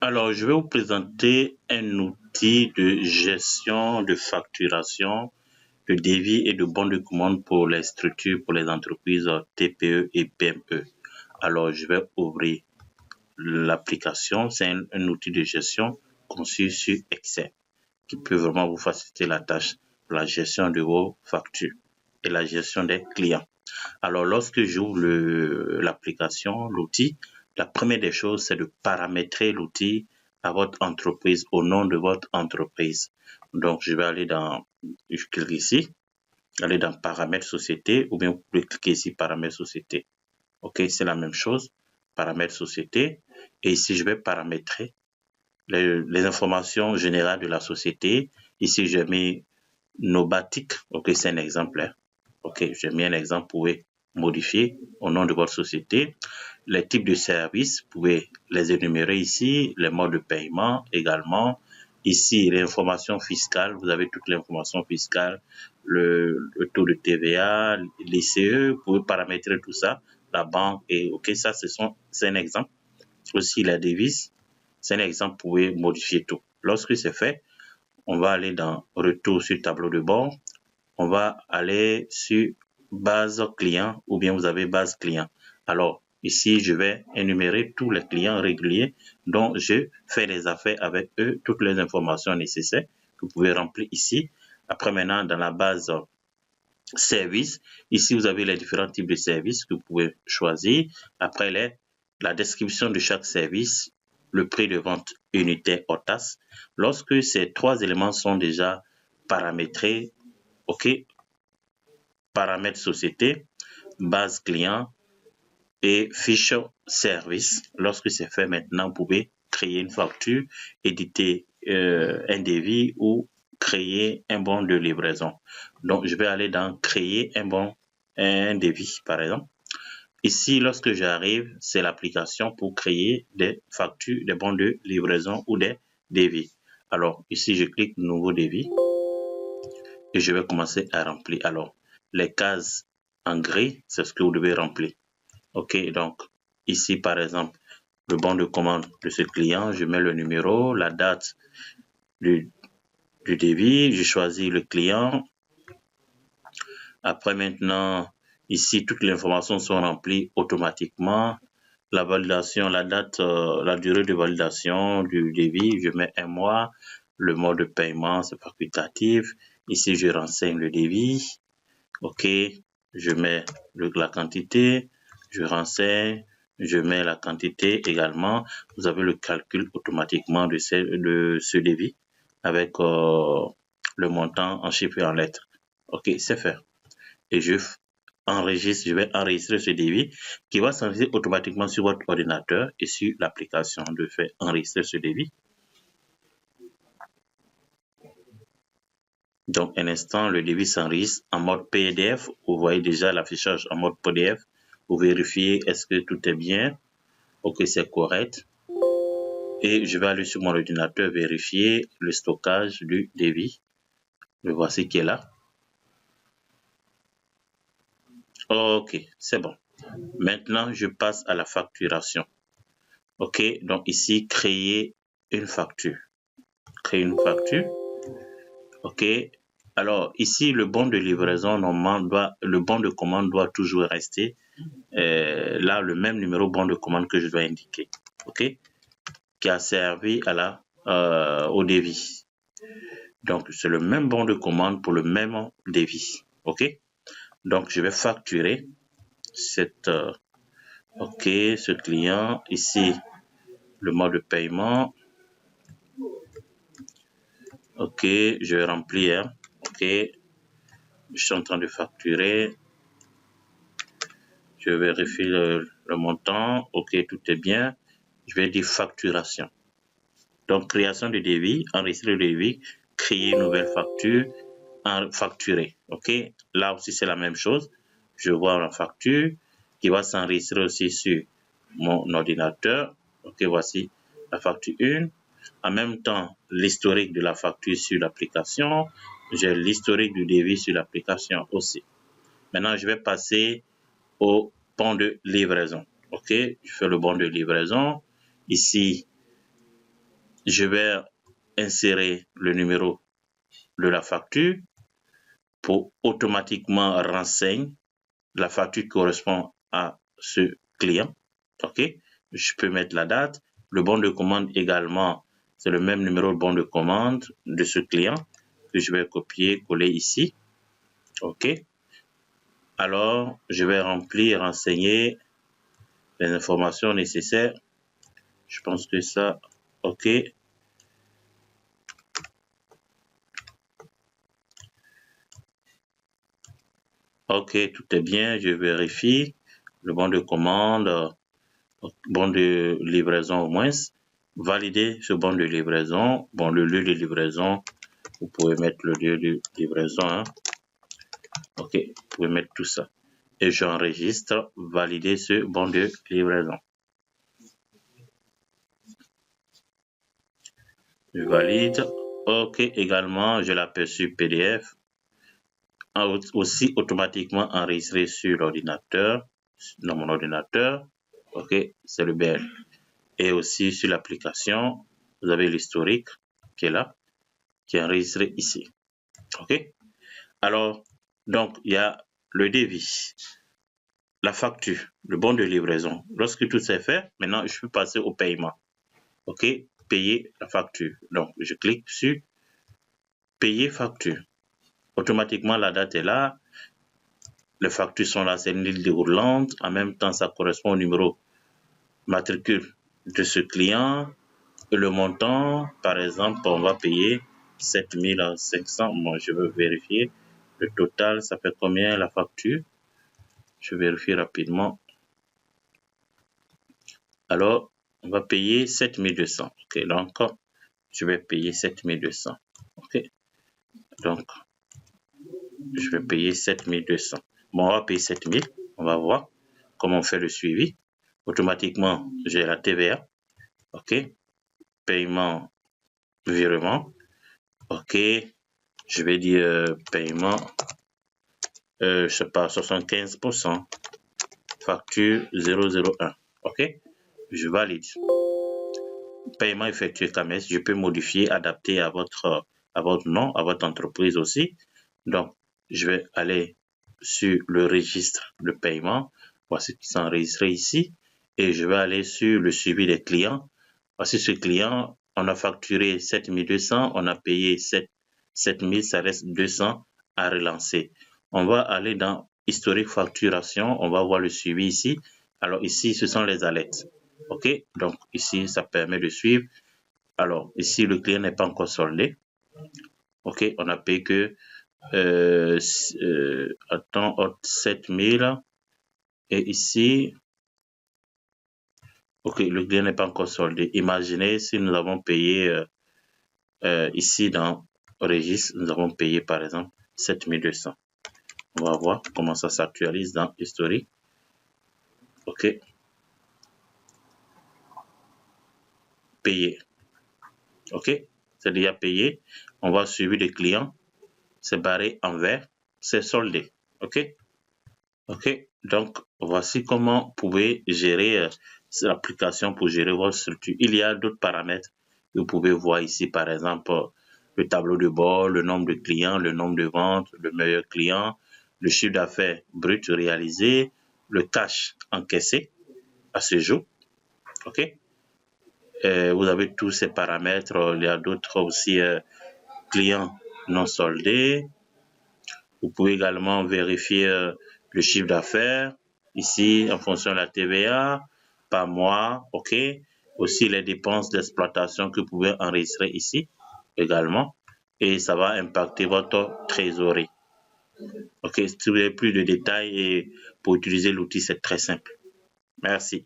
Alors, je vais vous présenter un outil de gestion de facturation, de devis et de bons de commande pour les structures, pour les entreprises TPE et PME. Alors, je vais ouvrir l'application. C'est un outil de gestion conçu sur Excel qui peut vraiment vous faciliter la tâche pour la gestion de vos factures et la gestion des clients. Alors, lorsque j'ouvre l'application, l'outil, la première des choses, c'est de paramétrer l'outil à votre entreprise, au nom de votre entreprise. Donc, je clique ici, aller dans paramètres société, ou bien vous pouvez cliquer ici paramètres société. OK, c'est la même chose, paramètres société. Et ici, je vais paramétrer les informations générales de la société. Ici, j'ai mis Nobatic. OK, c'est un exemple. OK, j'ai mis un exemple. Vous pouvez modifier au nom de votre société. Les types de services, vous pouvez les énumérer ici. Les modes de paiement également. Ici, l'information fiscale. Vous avez toute l'information fiscale, le taux de TVA, l'ICE. Vous pouvez paramétrer tout ça. La banque et OK, ça, c'est un exemple. Aussi, la devise. C'est un exemple. Vous pouvez modifier tout. Lorsque c'est fait, on va aller dans retour sur tableau de bord. On va aller sur base client ou bien vous avez base client. Alors, ici, je vais énumérer tous les clients réguliers dont je fais des affaires avec eux, toutes les informations nécessaires que vous pouvez remplir ici. Après, maintenant, dans la base service, ici, vous avez les différents types de services que vous pouvez choisir. Après, la description de chaque service, le prix de vente unitaire OTAS. Lorsque ces trois éléments sont déjà paramétrés, OK, paramètres société, base client et fiche service. Lorsque c'est fait maintenant, vous pouvez créer une facture, éditer un devis ou créer un bon de livraison. Donc, je vais aller dans créer un devis, par exemple. Ici, lorsque j'arrive, c'est l'application pour créer des factures, des bons de livraison ou des devis. Alors, ici, je clique nouveau devis et je vais commencer à remplir. Alors, les cases en gris, c'est ce que vous devez remplir. OK, donc ici, par exemple, le bon de commande de ce client, je mets le numéro, la date du devis, je choisis le client. Après, maintenant, ici, toutes les informations sont remplies automatiquement. La validation, la date, la durée de validation du devis, je mets 1 mois. Le mode de paiement, c'est facultatif. Ici, je renseigne le devis. OK, je mets la quantité, je renseigne, je mets la quantité également. Vous avez le calcul automatiquement de ce devis avec le montant en chiffres et en lettres. OK, c'est fait. Et je vais enregistrer ce devis qui va s'enregistrer automatiquement sur votre ordinateur et sur l'application de faire enregistrer ce devis. Donc, un instant, le devis s'enregistre en mode PDF. Vous voyez déjà l'affichage en mode PDF. Vous vérifiez est-ce que tout est bien. OK, c'est correct. Et je vais aller sur mon ordinateur vérifier le stockage du devis. Le voici qui est là. OK, c'est bon. Maintenant, je passe à la facturation. OK, donc ici, créer une facture. Créer une facture. OK. Alors, ici, le bon de livraison, normalement, le bon de commande doit toujours rester là, le même numéro bon de commande que je dois indiquer. OK. Qui a servi au devis. Donc, c'est le même bon de commande pour le même devis. OK. Donc, je vais facturer ce client. Ici, le mode de paiement. OK, je vais remplir. OK, je suis en train de facturer. Je vérifie le montant. OK, tout est bien. Je vais dire facturation. Donc, création de devis, enregistrer le devis, créer une nouvelle facture, facturer. OK, là aussi, c'est la même chose. Je vois la facture qui va s'enregistrer aussi sur mon ordinateur. OK, voici la facture 1. En même temps, l'historique de la facture sur l'application. J'ai l'historique du devis sur l'application aussi. Maintenant, je vais passer au bon de livraison. OK, je fais le bon de livraison. Ici, je vais insérer le numéro de la facture pour automatiquement renseigner la facture qui correspond à ce client. OK? Je peux mettre la date. Le bon de commande également, c'est le même numéro de bon de commande de ce client que je vais copier, coller ici. OK? Alors, je vais remplir, renseigner les informations nécessaires. Je pense que ça, OK. OK, tout est bien, je vérifie. Le bon de commande, bon de livraison au moins. Valider ce bon de livraison. Bon, le lieu de livraison, vous pouvez mettre le lieu de livraison. Hein. OK, vous pouvez mettre tout ça. Et j'enregistre, valider ce bon de livraison. Je valide. OK, également, je l'aperçu PDF. Aussi automatiquement enregistré sur l'ordinateur, dans mon ordinateur. OK, c'est le BL. Et aussi sur l'application, vous avez l'historique qui est là, qui est enregistré ici. OK? Alors, donc, il y a le devis, la facture, le bon de livraison. Lorsque tout c'est fait, maintenant, je peux passer au paiement. OK? Payer la facture. Donc, je clique sur payer facture. Automatiquement, la date est là. Les factures sont là, c'est une ligne déroulante. En même temps, ça correspond au numéro matricule de ce client. Et le montant, par exemple, on va payer 7500. Bon, je veux vérifier. Le total, ça fait combien la facture? Je vérifie rapidement. Alors, on va payer 7200. OK, donc, je vais payer 7200. OK, donc, je vais payer 7200. Bon, on va payer 7000. On va voir comment on fait le suivi. Automatiquement, j'ai la TVA. OK, paiement, virement. OK, je vais dire paiement, je sais pas, 75%. Facture 001. OK, je valide. Paiement effectué KMS, je peux modifier, adapter à votre nom, à votre entreprise aussi. Donc, je vais aller sur le registre de paiement. Voici qui sont enregistrés ici. Et je vais aller sur le suivi des clients. Voici ce client, on a facturé 7200, on a payé 7000, ça reste 200 à relancer. On va aller dans historique facturation, on va voir le suivi ici. Alors ici, ce sont les alertes. OK, donc ici, ça permet de suivre. Alors ici, le client n'est pas encore soldé. OK, on a payé que 7000. Et ici, OK, le client n'est pas encore soldé. Imaginez si nous avons payé ici dans registre, nous avons payé par exemple 7200. On va voir comment ça s'actualise dans historique. OK. Payé. OK. C'est déjà payé. On va suivre les clients. C'est barré en vert. C'est soldé. OK. OK. Donc, voici comment vous pouvez gérer l'application pour gérer votre structure. Il y a d'autres paramètres que vous pouvez voir ici, par exemple, le tableau de bord, le nombre de clients, le nombre de ventes, le meilleur client, le chiffre d'affaires brut réalisé, le cash encaissé à ce jour. OK. Vous avez tous ces paramètres. Il y a d'autres aussi clients non soldés. Vous pouvez également vérifier le chiffre d'affaires ici en fonction de la TVA par mois. OK. Aussi les dépenses d'exploitation que vous pouvez enregistrer ici également. Et ça va impacter votre trésorerie. OK. Si vous avez plus de détails et pour utiliser l'outil, c'est très simple. Merci.